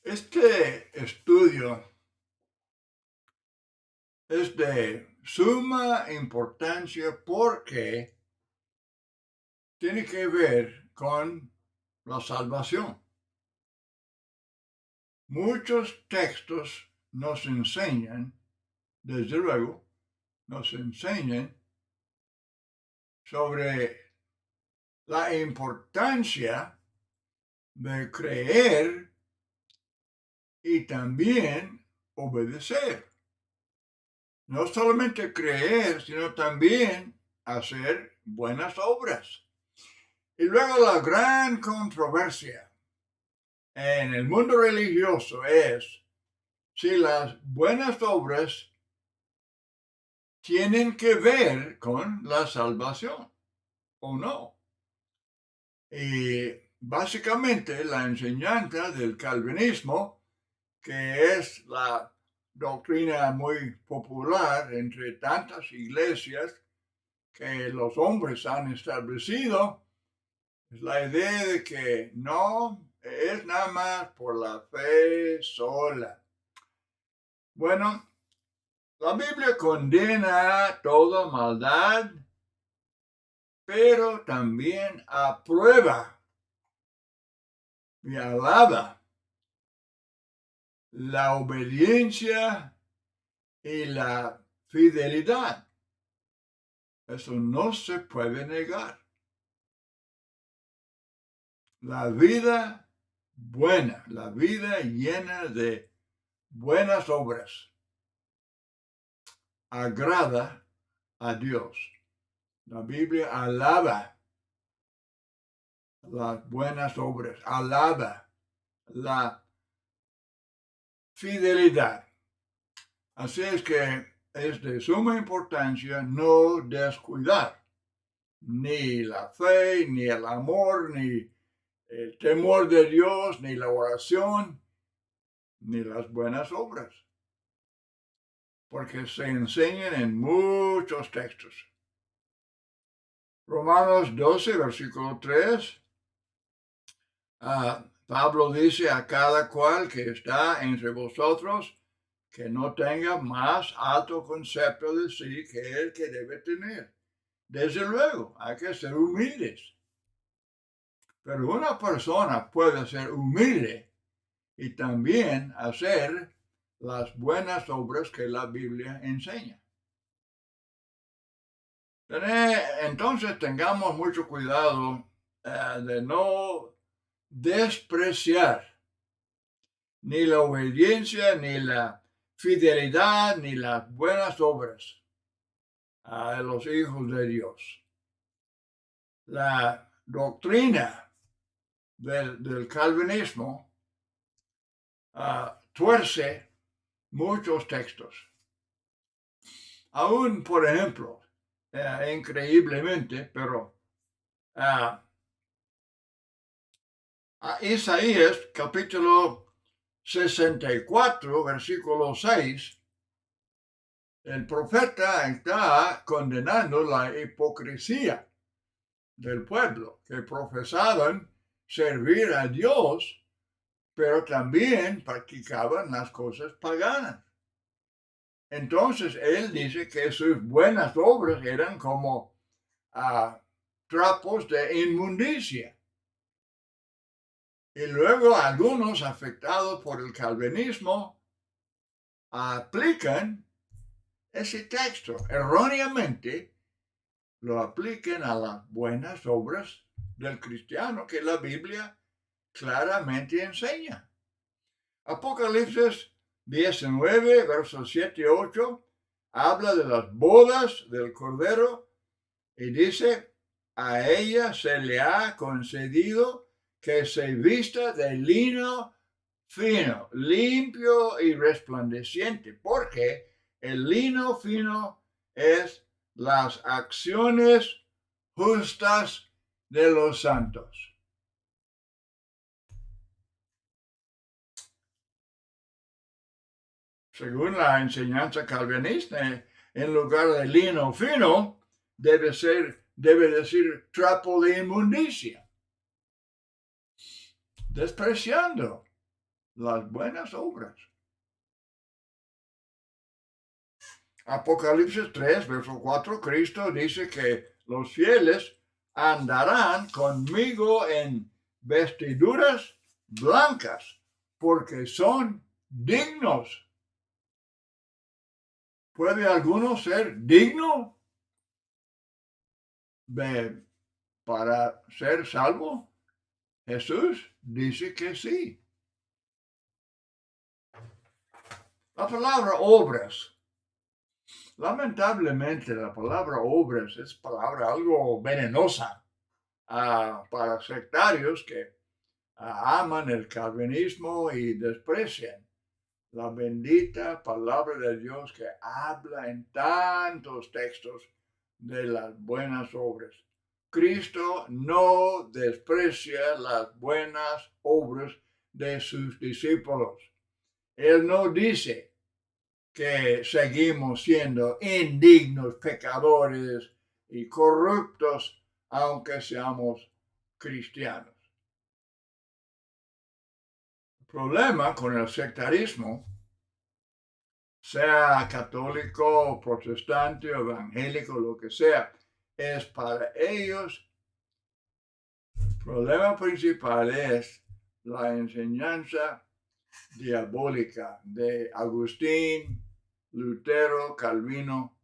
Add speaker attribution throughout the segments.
Speaker 1: Este estudio es de suma importancia porque tiene que ver con la salvación. Muchos textos nos enseñan, desde luego, nos enseñan sobre la importancia de creer y también obedecer. No solamente creer, sino también hacer buenas obras. Y luego la gran controversia en el mundo religioso es si las buenas obras tienen que ver con la salvación o no. Y básicamente la enseñanza del calvinismo, que es la doctrina muy popular entre tantas iglesias que los hombres han establecido, es la idea de que no es nada más por la fe sola. Bueno, la Biblia condena toda maldad, pero también aprueba y alaba la obediencia y la fidelidad. Eso no se puede negar. La vida buena, la vida llena de buenas obras, agrada a Dios. La Biblia alaba las buenas obras, alaba la fidelidad. Así es que es de suma importancia no descuidar ni la fe, ni el amor, ni el temor de Dios, ni la oración, ni las buenas obras, porque se enseñan en muchos textos. Romanos 12, versículo 3, Pablo dice a cada cual que está entre vosotros que no tenga más alto concepto de sí que el que debe tener. Desde luego, hay que ser humildes. Pero una persona puede ser humilde y también hacer las buenas obras que la Biblia enseña. Entonces tengamos mucho cuidado de no despreciar ni la obediencia, ni la fidelidad, ni las buenas obras a los hijos de Dios. La doctrina del calvinismo tuerce muchos textos. Aún, por ejemplo, increíblemente, pero Isaías capítulo 64, versículo 6, el profeta está condenando la hipocresía del pueblo, que profesaban servir a Dios, pero también practicaban las cosas paganas. Entonces él dice que sus buenas obras eran como trapos de inmundicia. Y luego algunos afectados por el calvinismo aplican ese texto erróneamente, lo apliquen a las buenas obras del cristiano que la Biblia claramente enseña. Apocalipsis 19, versos 7 y 8, habla de las bodas del Cordero y dice, a ella se le ha concedido que se vista de lino fino, limpio y resplandeciente, porque el lino fino es las acciones justas de los santos. Según la enseñanza calvinista, en lugar de lino fino, debe decir trapo de inmundicia, despreciando las buenas obras. Apocalipsis 3, verso 4, Cristo dice que los fieles andarán conmigo en vestiduras blancas, porque son dignos. ¿Puede alguno ser digno para ser salvo? Jesús dice que sí. La palabra obras. Lamentablemente la palabra obras es palabra algo venenosa para sectarios que aman el calvinismo y desprecian la bendita palabra de Dios que habla en tantos textos de las buenas obras. Cristo no desprecia las buenas obras de sus discípulos. Él no dice que seguimos siendo indignos, pecadores y corruptos, aunque seamos cristianos. El problema con el sectarismo, sea católico, protestante, evangélico, lo que sea, es para ellos, el problema principal es la enseñanza diabólica de Agustín, Lutero, Calvino,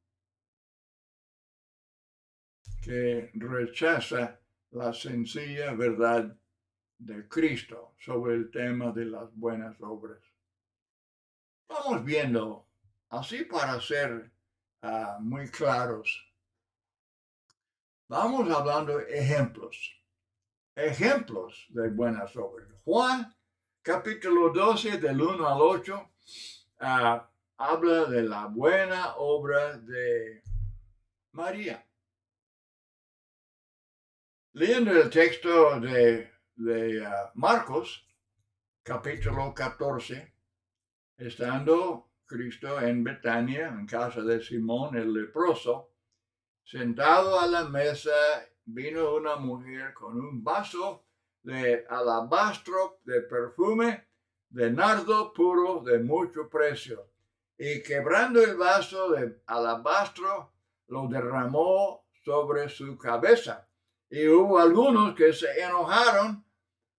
Speaker 1: que rechaza la sencilla verdad de Cristo sobre el tema de las buenas obras. Vamos viendo, así para ser muy claros, vamos hablando ejemplos de buenas obras. Juan, capítulo 12, del 1 al 8, habla de la buena obra de María. Leyendo el texto de Marcos, capítulo 14, estando Cristo en Betania, en casa de Simón el leproso, sentado a la mesa, vino una mujer con un vaso de alabastro de perfume de nardo puro de mucho precio, y quebrando el vaso de alabastro, lo derramó sobre su cabeza. Y hubo algunos que se enojaron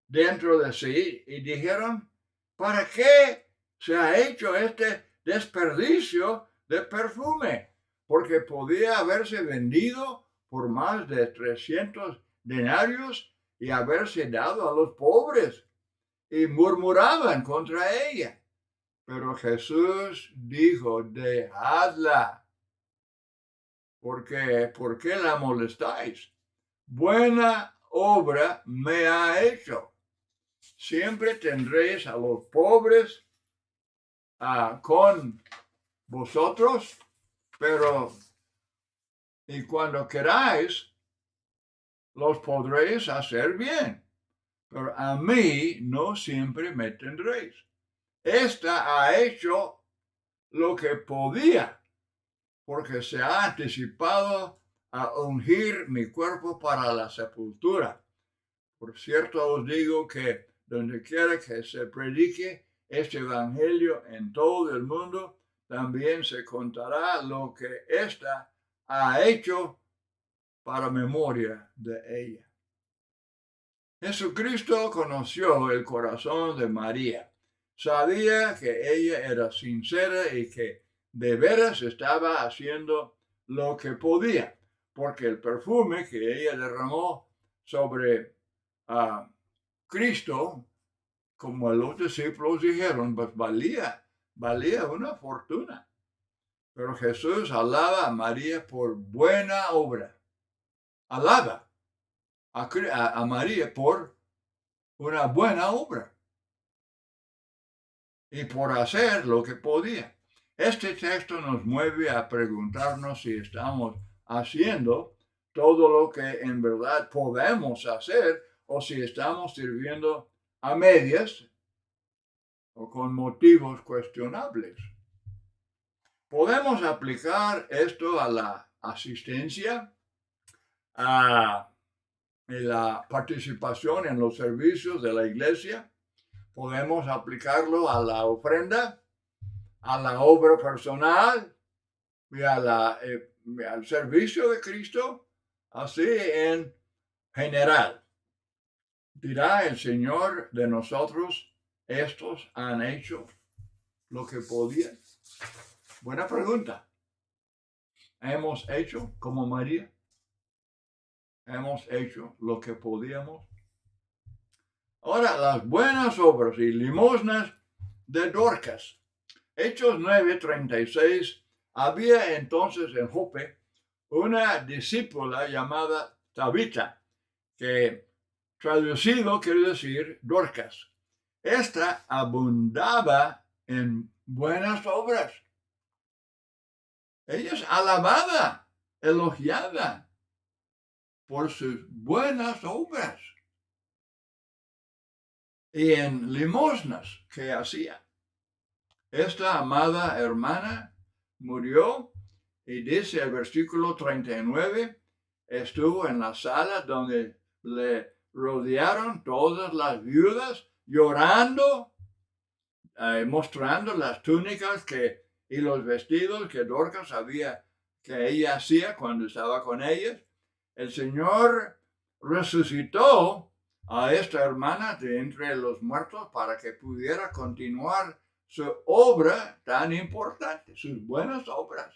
Speaker 1: dentro de sí y dijeron, ¿para qué se ha hecho este desperdicio de perfume? Porque podía haberse vendido por más de 300 denarios y haberse dado a los pobres. Y murmuraban contra ella. Pero Jesús dijo, dejadla. ¿Por qué la molestáis? Buena obra me ha hecho. Siempre tendréis a los pobres con vosotros, pero y cuando queráis, los podréis hacer bien. Pero a mí no siempre me tendréis. Esta ha hecho lo que podía, porque se ha anticipado a ungir mi cuerpo para la sepultura. Por cierto, os digo que donde quiera que se predique este evangelio en todo el mundo, también se contará lo que ésta ha hecho para memoria de ella. Jesucristo conoció el corazón de María. Sabía que ella era sincera y que de veras estaba haciendo lo que podía, porque el perfume que ella derramó sobre Cristo, como los discípulos dijeron, pues valía una fortuna. Pero Jesús alaba a María por buena obra. Alaba a María por una buena obra y por hacer lo que podía. Este texto nos mueve a preguntarnos si estamos haciendo todo lo que en verdad podemos hacer o si estamos sirviendo a medias o con motivos cuestionables. Podemos aplicar esto a la asistencia, a la participación en los servicios de la iglesia. podemos aplicarlo a la ofrenda, a la obra personal y al servicio de Cristo, así en general. ¿Dirá el Señor de nosotros, estos han hecho lo que podían? Buena pregunta. ¿Hemos hecho como María? ¿Hemos hecho lo que podíamos? Ahora, las buenas obras y limosnas de Dorcas. Hechos 9:36. Había entonces en Jope una discípula llamada Tabita, que traducido quiere decir Dorcas. Esta abundaba en buenas obras. Ella es alabada, elogiada por sus buenas obras y en limosnas que hacía. Esta amada hermana murió y dice el versículo 39, estuvo en la sala donde le rodearon todas las viudas llorando, mostrando las túnicas y los vestidos que Dorcas que ella hacía cuando estaba con ellas. El Señor resucitó a esta hermana de entre los muertos para que pudiera continuar su obra tan importante, sus buenas obras.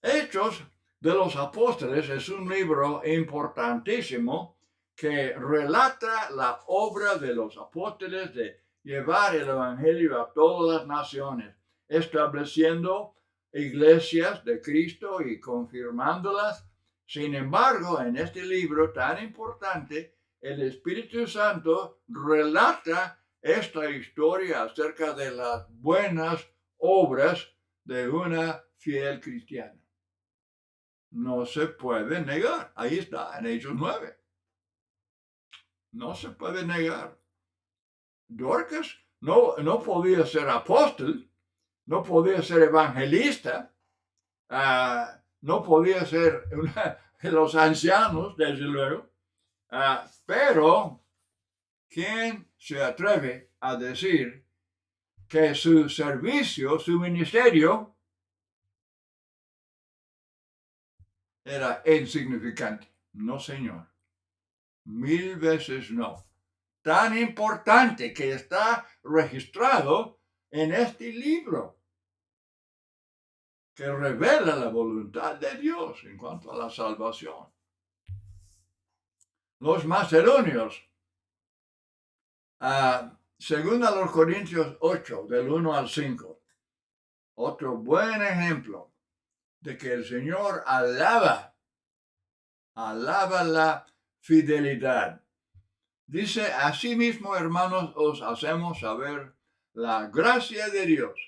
Speaker 1: Hechos de los Apóstoles es un libro importantísimo que relata la obra de los apóstoles de llevar el evangelio a todas las naciones, estableciendo iglesias de Cristo y confirmándolas. Sin embargo, en este libro tan importante, el Espíritu Santo relata esta historia acerca de las buenas obras de una fiel cristiana. No se puede negar. Ahí está, en Hechos 9. No se puede negar. Dorcas no podía ser apóstol, no podía ser evangelista, no podía ser una de los ancianos, desde luego, pero ¿quién se atreve a decir que su servicio, su ministerio, era insignificante? No, señor. 1000 veces no. Tan importante que está registrado en este libro, que revela la voluntad de Dios en cuanto a la salvación. Los macedonios, según a los Corintios 8, del 1 al 5, otro buen ejemplo de que el Señor alaba la fidelidad. Dice, asimismo, hermanos, os hacemos saber la gracia de Dios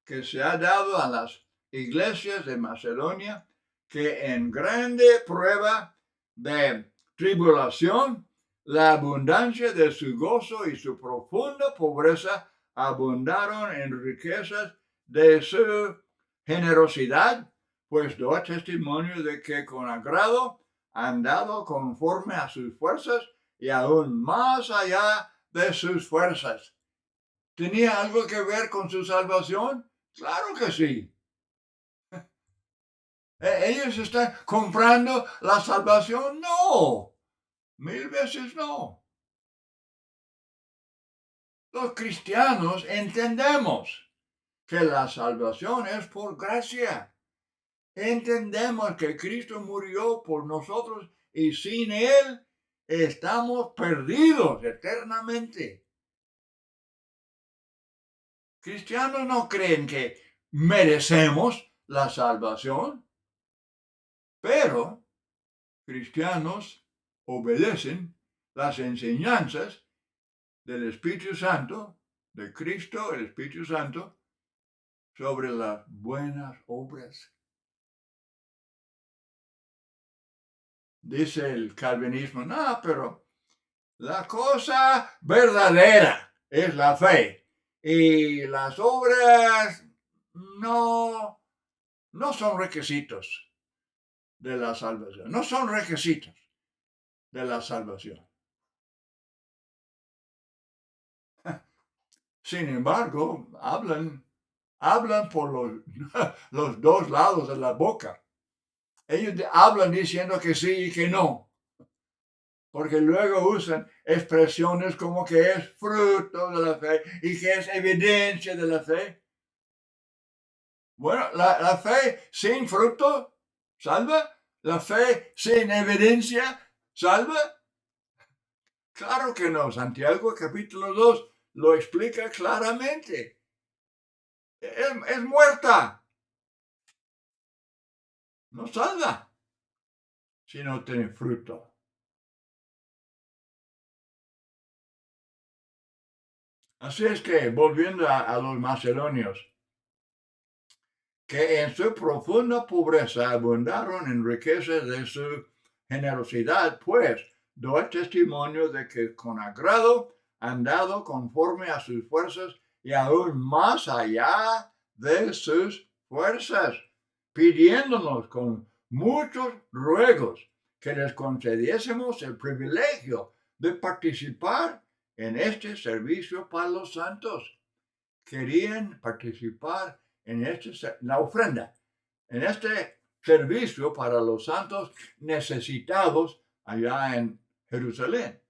Speaker 1: que se ha dado a las iglesias de Macedonia, que en grande prueba de tribulación, la abundancia de su gozo y su profunda pobreza abundaron en riquezas de su generosidad, pues doy testimonio de que con agrado han dado conforme a sus fuerzas y aún más allá de sus fuerzas. ¿Tenía algo que ver con su salvación? Claro que sí. ¿Ellos están comprando la salvación? No. 1000 veces no. Los cristianos entendemos que la salvación es por gracia. Entendemos que Cristo murió por nosotros y sin Él estamos perdidos eternamente. Cristianos no creen que merecemos la salvación, pero cristianos obedecen las enseñanzas del Espíritu Santo, de Cristo, el Espíritu Santo, sobre las buenas obras. Dice el calvinismo, no, pero la cosa verdadera es la fe y las obras no son requisitos de la salvación, no son requisitos de la salvación. Sin embargo, hablan por los dos lados de la boca. Ellos hablan diciendo que sí y que no, porque luego usan expresiones como que es fruto de la fe y que es evidencia de la fe. Bueno, la fe sin fruto salva, la fe sin evidencia salva. Claro que no. Santiago capítulo 2 lo explica claramente. Es muerta. No salva si no tiene fruto. Así es que, volviendo a los macedonios, que en su profunda pobreza abundaron en riquezas de su generosidad, pues doy testimonio de que con agrado han dado conforme a sus fuerzas y aún más allá de sus fuerzas, pidiéndonos con muchos ruegos que les concediésemos el privilegio de participar en este servicio para los santos. Querían participar en la ofrenda, en este servicio para los santos necesitados allá en Jerusalén.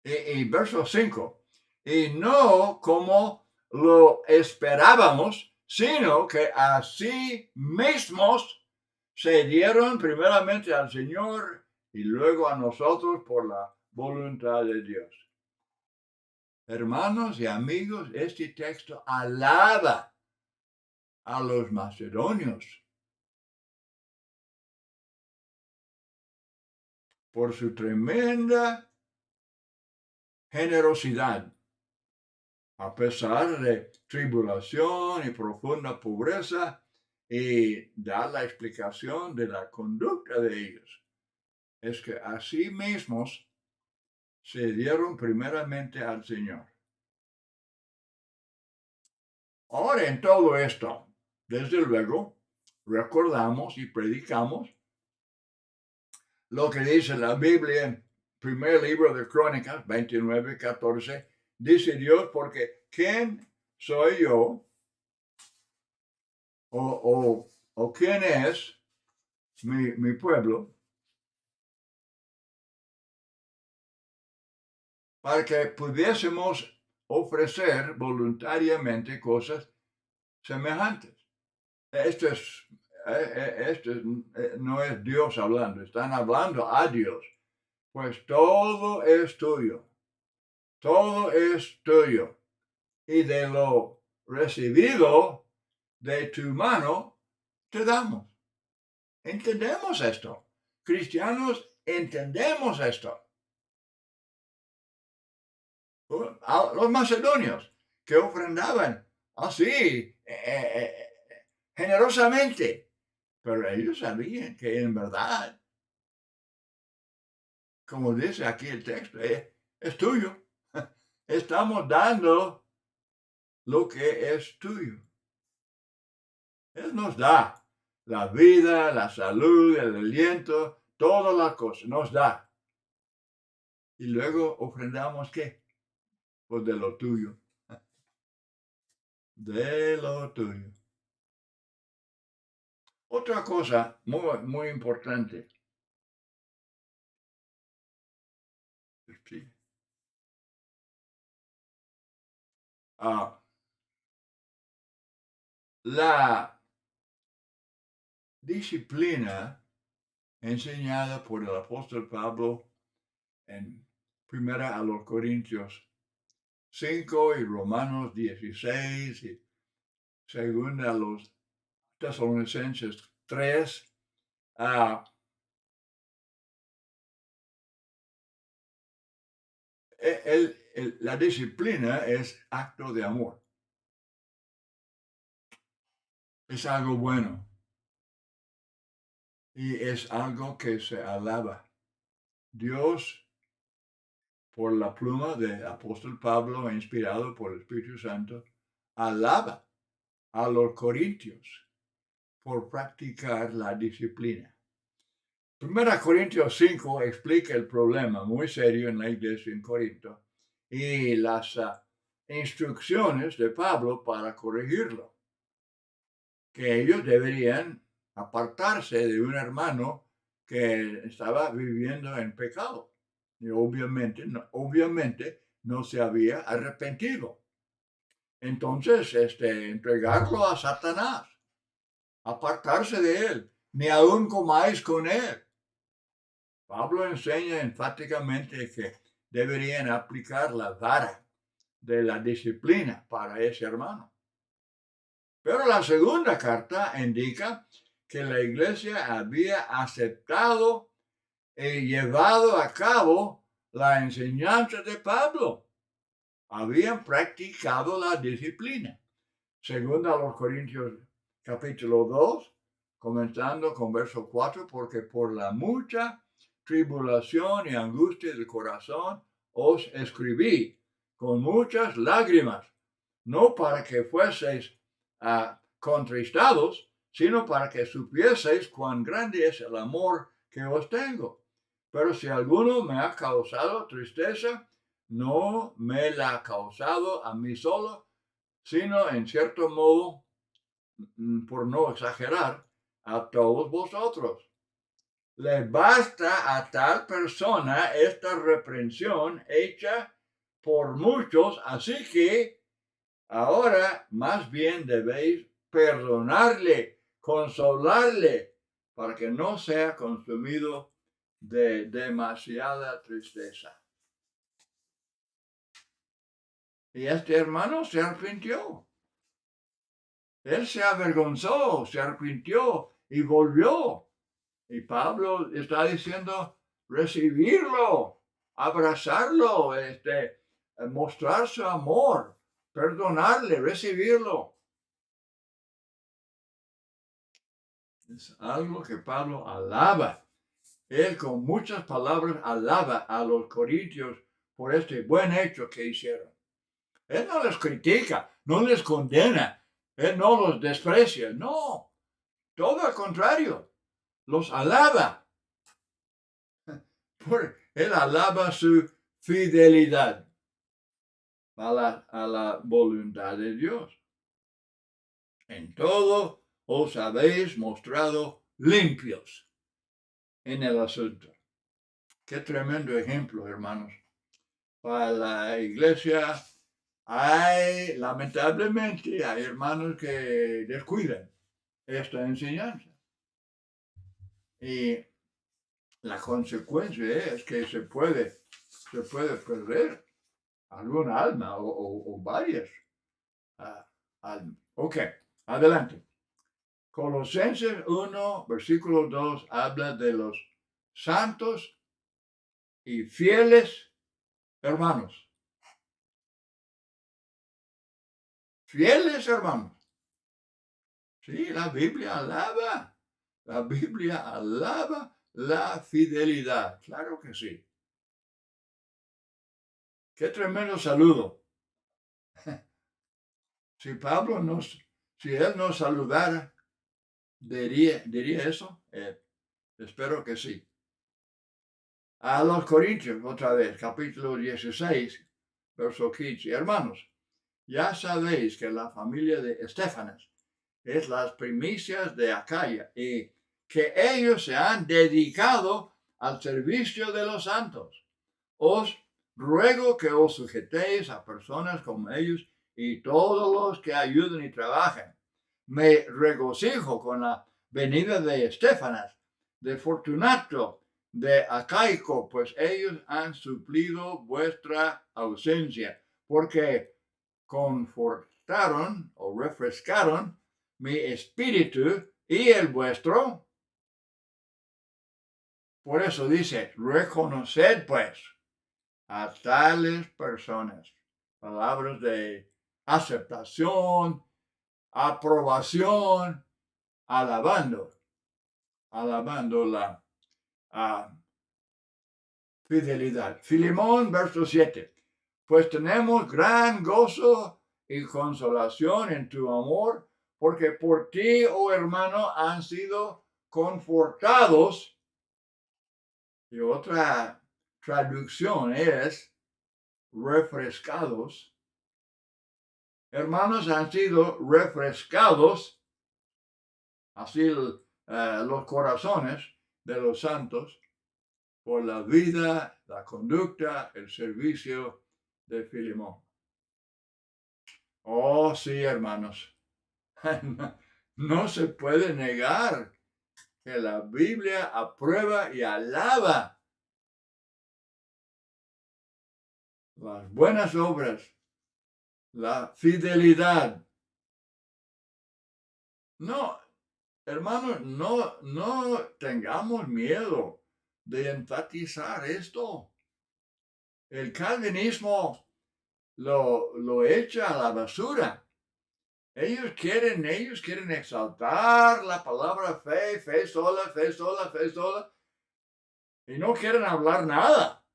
Speaker 1: Y verso 5, y no como lo esperábamos, sino que así mismos se dieron primeramente al Señor y luego a nosotros por la voluntad de Dios. Hermanos y amigos, este texto alaba a los macedonios por su tremenda generosidad, a pesar de tribulación y profunda pobreza, y da la explicación de la conducta de ellos. Es que así mismos se dieron primeramente al Señor. Ahora, en todo esto, desde luego, recordamos y predicamos lo que dice la Biblia en primer libro de Crónicas 29:14. Dice Dios, porque ¿quién soy yo? O quién es mi pueblo para que pudiésemos ofrecer voluntariamente cosas semejantes. Esto no es Dios hablando, están hablando a Dios. Pues todo es tuyo, y de lo recibido de tu mano te damos. Entendemos esto. Cristianos entendemos esto. Los macedonios que ofrendaban así, generosamente, pero ellos sabían que en verdad, como dice aquí el texto, es tuyo. Estamos dando lo que es tuyo. Él nos da la vida, la salud, el aliento, todas las cosas, nos da. Y luego ofrendamos, ¿qué? Pues de lo tuyo. De lo tuyo. Otra cosa muy, muy importante. Sí. La disciplina enseñada por el apóstol Pablo en primera a los Corintios 5 y Romanos 16 y segunda a los Tesalonicenses 3, la disciplina es acto de amor. Es algo bueno. Y es algo que se alaba. Dios, por la pluma del apóstol Pablo, inspirado por el Espíritu Santo, alaba a los corintios por practicar la disciplina. Primera Corintios 5 explica el problema muy serio en la iglesia en Corinto, y las instrucciones de Pablo para corregirlo, que ellos deberían apartarse de un hermano que estaba viviendo en pecado y obviamente no se había arrepentido. Entonces, entregarlo a Satanás, apartarse de él, ni aun comáis con él. Pablo enseña enfáticamente que deberían aplicar la vara de la disciplina para ese hermano. Pero la segunda carta indica que la iglesia había aceptado y llevado a cabo la enseñanza de Pablo. Habían practicado la disciplina. Segunda a los Corintios capítulo 2, comenzando con verso 4, porque por la mucha tribulación y angustia del corazón os escribí con muchas lágrimas, no para que fueseis contristados, sino para que supieseis cuán grande es el amor que os tengo. Pero si alguno me ha causado tristeza, no me la ha causado a mí solo, sino en cierto modo, por no exagerar, a todos vosotros. Le basta a tal persona esta reprensión hecha por muchos, así que ahora más bien debéis perdonarle, consolarle, para que no sea consumido de demasiada tristeza. Y este hermano se arrepintió. Él se avergonzó, se arrepintió y volvió. Y Pablo está diciendo recibirlo, abrazarlo, mostrar su amor, perdonarle, recibirlo. Es algo que Pablo alaba. Él con muchas palabras alaba a los corintios por este buen hecho que hicieron. Él no les critica, no les condena, él no los desprecia, no, todo al contrario, los alaba. Él alaba su fidelidad a la voluntad de Dios. En todo os habéis mostrado limpios en el asunto. Qué tremendo ejemplo, hermanos. Para la iglesia lamentablemente, hay hermanos que descuidan esta enseñanza. Y la consecuencia es que se puede perder alguna alma o varias almas. Ok, adelante. Colosenses 1, versículo 2 habla de los santos y fieles hermanos. Fieles hermanos. Sí, la Biblia alaba la fidelidad. Claro que sí. Qué tremendo saludo. Si él nos saludara, diría eso. Espero que sí. A los Corintios, otra vez, capítulo 16, verso 15. Hermanos, ya sabéis que la familia de Estéfanas es las primicias de Acaya y que ellos se han dedicado al servicio de los santos. Os ruego que os sujetéis a personas como ellos y todos los que ayuden y trabajen. Me regocijo con la venida de Estéfanas, de Fortunato, de Acaico, pues ellos han suplido vuestra ausencia, porque confortaron o refrescaron mi espíritu y el vuestro. Por eso dice, reconoced pues a tales personas. Palabras de aceptación, aprobación, alabando la fidelidad. Filemón, verso 7. Pues tenemos gran gozo y consolación en tu amor, porque por ti, oh hermano, han sido confortados. Y otra traducción es refrescados. Hermanos, han sido refrescados, así los corazones de los santos, por la vida, la conducta, el servicio de Filemón. Oh, sí, hermanos. No se puede negar que la Biblia aprueba y alaba las buenas obras, la fidelidad. No, hermanos, no tengamos miedo de enfatizar esto. El calvinismo lo echa a la basura. Ellos quieren exaltar la palabra fe sola, fe sola, fe sola, y no quieren hablar nada.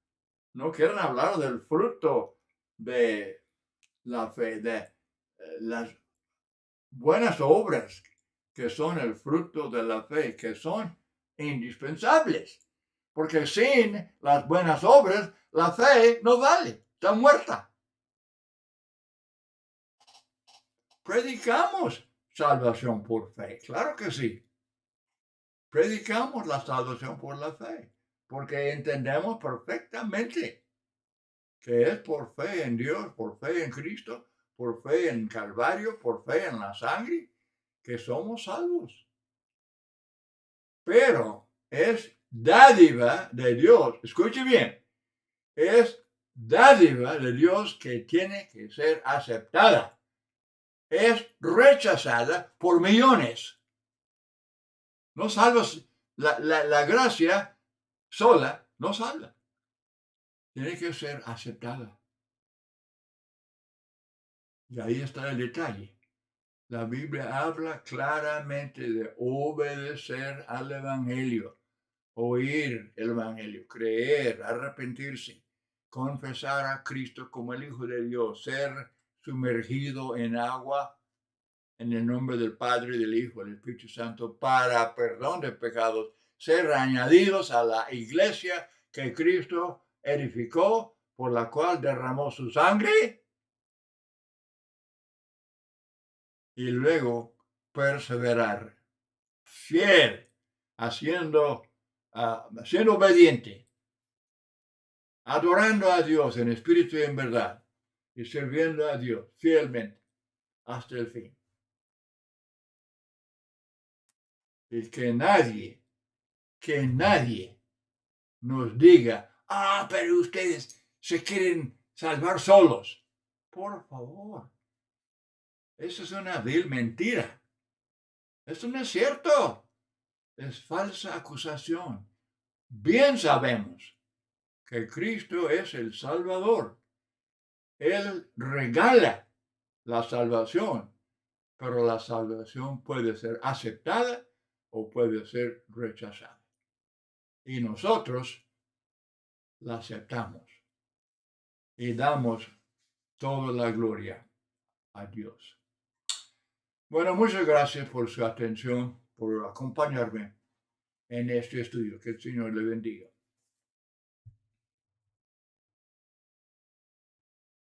Speaker 1: No quieren hablar del fruto de la fe, de las buenas obras que son el fruto de la fe, que son indispensables. Porque sin las buenas obras, la fe no vale, está muerta. Predicamos salvación por fe, claro que sí. Predicamos la salvación por la fe, porque entendemos perfectamente que es por fe en Dios, por fe en Cristo, por fe en Calvario, por fe en la sangre, que somos salvos. Pero es dádiva de Dios, escuche bien, es dádiva de Dios que tiene que ser aceptada. Es rechazada por millones. No salvas, la gracia sola no salva. Tiene que ser aceptada. Y ahí está el detalle. La Biblia habla claramente de obedecer al Evangelio, oír el Evangelio, creer, arrepentirse, confesar a Cristo como el Hijo de Dios, ser sumergido en agua en el nombre del Padre, del Hijo, del Espíritu Santo para perdón de pecados, ser añadidos a la iglesia que Cristo edificó, por la cual derramó su sangre, y luego perseverar, fiel, siendo obediente, adorando a Dios en espíritu y en verdad, y sirviendo a Dios fielmente hasta el fin. Y que nadie nos diga, pero ustedes se quieren salvar solos. Por favor, eso es una vil mentira. Eso no es cierto. Es falsa acusación. Bien sabemos que Cristo es el Salvador. Él regala la salvación, pero la salvación puede ser aceptada o puede ser rechazada. Y nosotros la aceptamos y damos toda la gloria a Dios. Bueno, muchas gracias por su atención, por acompañarme en este estudio. Que el Señor le bendiga.